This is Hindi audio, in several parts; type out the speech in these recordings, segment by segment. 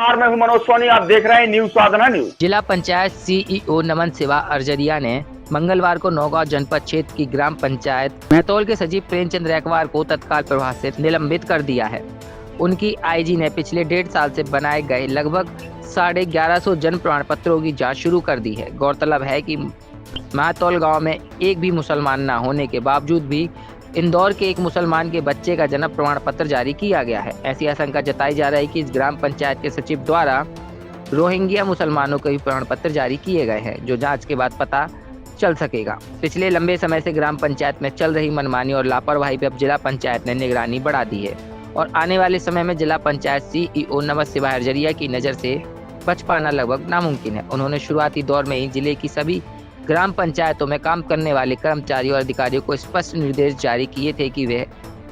मैं हूं मनोज सोनी, आप देख रहे हैं न्यूज साधना न्यूज। जिला पंचायत सीईओ नमन शिवा अर्जरिया ने मंगलवार को नौगांव जनपद क्षेत्र की ग्राम पंचायत महतौल के सचिव प्रेमचंद रैकवार को तत्काल प्रभाव से निलंबित कर दिया है। उनकी आईजी ने पिछले 1.5 साल से बनाए गए लगभग 1150 जन्म प्रमाण पत्रों की जांच शुरू कर दी है। गौरतलब है कि महतौल गांव में एक भी मुसलमान न होने के बावजूद भी इंदौर के एक मुसलमान के बच्चे का जन्म प्रमाण पत्र जारी किया गया है। ऐसी आशंका जताई जा रही है कि इस ग्राम पंचायत के सचिव द्वारा रोहिंग्या मुसलमानों के भी प्रमाण पत्र जारी किए गए हैं, जो जांच के बाद पता चल सकेगा। पिछले लंबे समय से ग्राम पंचायत में चल रही मनमानी और लापरवाही पर अब जिला पंचायत ने निगरानी बढ़ा दी है और आने वाले समय में जिला पंचायत सीईओ नमन शिवा अर्जरिया की नज़र से बच पाना लगभग नामुमकिन है। उन्होंने शुरुआती दौर में ही जिले की सभी ग्राम पंचायतों में काम करने वाले कर्मचारियों और अधिकारियों को स्पष्ट निर्देश जारी किए थे कि वे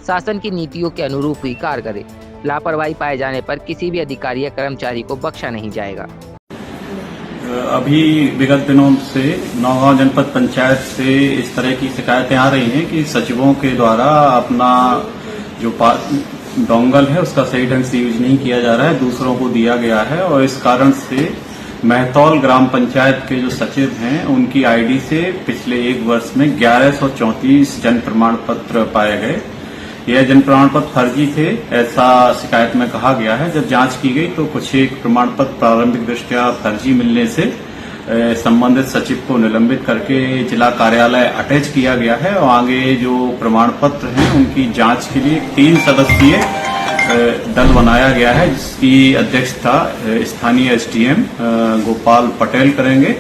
शासन की नीतियों के अनुरूप ही कार्य करें। लापरवाही पाए जाने पर किसी भी अधिकारी या कर्मचारी को बख्शा नहीं जाएगा। अभी विगत दिनों से नौगांव जनपद पंचायत से इस तरह की शिकायतें आ रही हैं कि सचिवों के द्वारा अपना जो डोंगल है उसका सही ढंग से यूज नहीं किया जा रहा है, दूसरों को दिया गया है और इस कारण से महतौल ग्राम पंचायत के जो सचिव हैं उनकी आईडी से पिछले 1 वर्ष में 1134 जन प्रमाण पत्र पाए गए। यह जन प्रमाण पत्र फर्जी थे, ऐसा शिकायत में कहा गया है। जब जांच की गई तो कुछ एक प्रमाण पत्र प्रारंभिक दृष्टया फर्जी मिलने से संबंधित सचिव को निलंबित करके जिला कार्यालय अटैच किया गया है और आगे जो प्रमाण पत्र हैं उनकी जांच के लिए 3 सदस्यीय दल बनाया गया है, जिसकी अध्यक्षता स्थानीय एसडीएम गोपाल पटेल करेंगे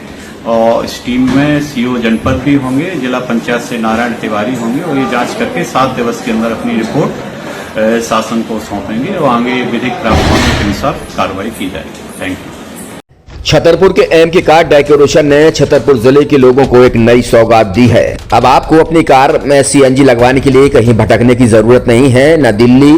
और इस टीम में सीओ जनपद भी होंगे, जिला पंचायत से नारायण तिवारी होंगे और ये जांच करके 7 दिवस के अंदर अपनी रिपोर्ट शासन को सौंपेंगे और आगे विधिक प्रावधानों के अनुसार कार्रवाई की जाएगी। Thank you. छतरपुर के एमके कार डेकोरेशन ने छतरपुर जिले के लोगों को एक नई सौगात दी है। अब आपको अपनी कार में सीएनजी लगवाने के लिए कहीं भटकने की जरूरत नहीं है, न दिल्ली,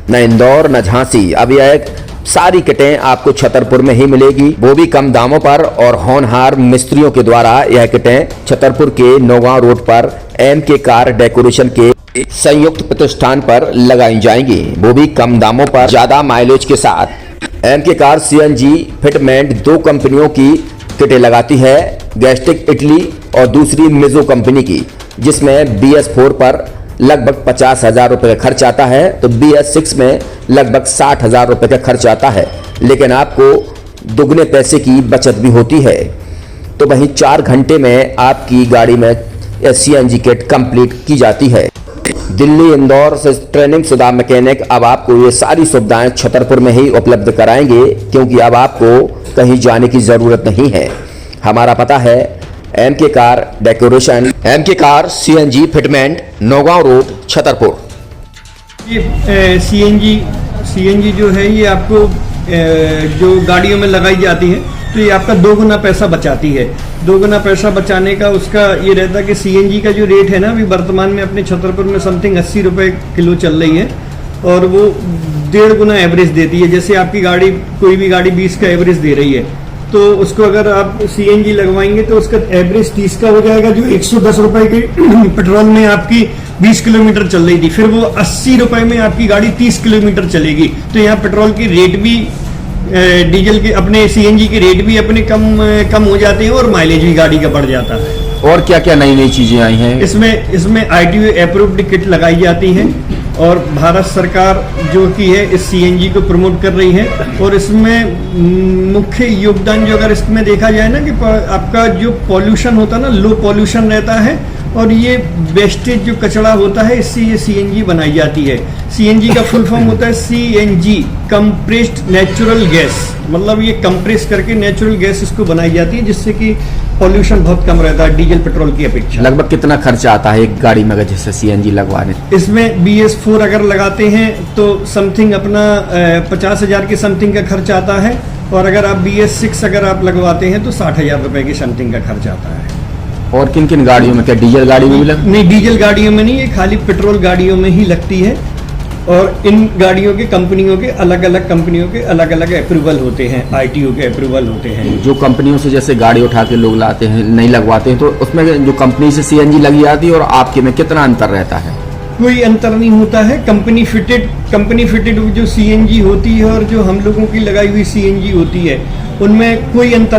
न इंदौर, न झांसी। अब यह सारी किटें आपको छतरपुर में ही मिलेगी, वो भी कम दामों पर और होनहार मिस्त्रियों के द्वारा। यह किटें छतरपुर के नौगांव रोड पर एमके कार डेकोरेशन के संयुक्त प्रतिष्ठान पर लगाई जाएंगी, वो भी कम दामों पर, ज्यादा माइलेज के साथ। एमके कार सीएनजी फिटमेंट 2 कंपनियों की किटें लगाती है, गैस्टिक इटली और दूसरी मिजो कंपनी की, जिसमें BS4 पर लगभग 50,000 रुपए का खर्च आता है तो BS6 में लगभग 60,000 रुपए का खर्च आता है, लेकिन आपको दुगने पैसे की बचत भी होती है। तो वहीं 4 घंटे में आपकी गाड़ी में सीएनजी किट कंप्लीट की जाती है। दिल्ली, इंदौर से ट्रेनिंग शुदा मैकेनिक अब आपको ये सारी सुविधाएं छतरपुर में ही उपलब्ध कराएंगे, क्योंकि अब आपको कहीं जाने की जरूरत नहीं है। हमारा पता है MK car decoration, MK car CNG fitment, Naugaon road, Chhatarpur. ये सीएनजी जो है ये आपको जो गाड़ियों में लगाई जाती है तो ये आपका 2 गुना पैसा बचाती है। 2 गुना पैसा बचाने का उसका ये रहता है कि सीएनजी का जो रेट है ना, अभी वर्तमान में अपने छतरपुर में समथिंग 80 रुपए किलो चल रही है और वो 1.5 गुना एवरेज देती है। जैसे आपकी गाड़ी, कोई भी गाड़ी 20 का एवरेज दे रही है तो उसको अगर आप सीएनजी लगवाएंगे तो उसका एवरेज 30 का हो जाएगा, जो 110 रुपए के पेट्रोल में आपकी 20 किलोमीटर चल रही थी, फिर वो 80 रुपए में आपकी गाड़ी 30 किलोमीटर चलेगी। तो यहाँ पेट्रोल की रेट भी, डीजल के, अपने सीएनजी के रेट भी अपने कम हो जाते हैं और माइलेज भी गाड़ी का बढ़ जाता है। और क्या क्या नई चीजें आई हैं इसमें ITO अप्रूव्ड किट लगाई जाती है और भारत सरकार जो की है इस सीएनजी को प्रमोट कर रही है। और इसमें मुख्य योगदान जो अगर इसमें देखा जाए ना कि आपका जो पॉल्यूशन होता है ना, लो पॉल्यूशन रहता है और ये वेस्टेज जो कचरा होता है इससे ये सीएनजी बनाई जाती है। सीएनजी का फुल फॉर्म होता है CNG, कंप्रेस्ड नेचुरल गैस, मतलब ये कंप्रेस करके नेचुरल गैस इसको बनाई जाती है, जिससे कि पॉल्यूशन बहुत कम रहता है डीजल पेट्रोल की अपेक्षा। लगभग कितना खर्चा आता है एक गाड़ी में जैसे सीएनजी लगवाने? इसमें BS4 अगर लगाते हैं तो समथिंग अपना 50,000 के समथिंग का खर्च आता है और अगर आप BS6 अगर आप लगवाते हैं तो 60,000 रुपए की समथिंग का खर्च आता है। और किन किन गाड़ियों में? क्या डीजल गाड़ी में भी नहीं, डीजल गाड़ियों में नहीं, ये खाली पेट्रोल गाड़ियों में ही लगती है और इन गाड़ियों के कंपनियों के अलग अलग अप्रूवल होते हैं, ITO के अप्रूवल होते हैं। जो कंपनियों से जैसे गाड़ी उठा के लोग लाते हैं, नहीं लगवाते हैं, तो उसमें जो कंपनी से सीएनजी लगी जाती है और आपके में कितना अंतर रहता है? कोई अंतर नहीं होता है। कंपनी फिटेड जो सीएनजी होती है और जो हम लोगों की लगाई हुई सीएनजी होती है, उनमें कोई अंतर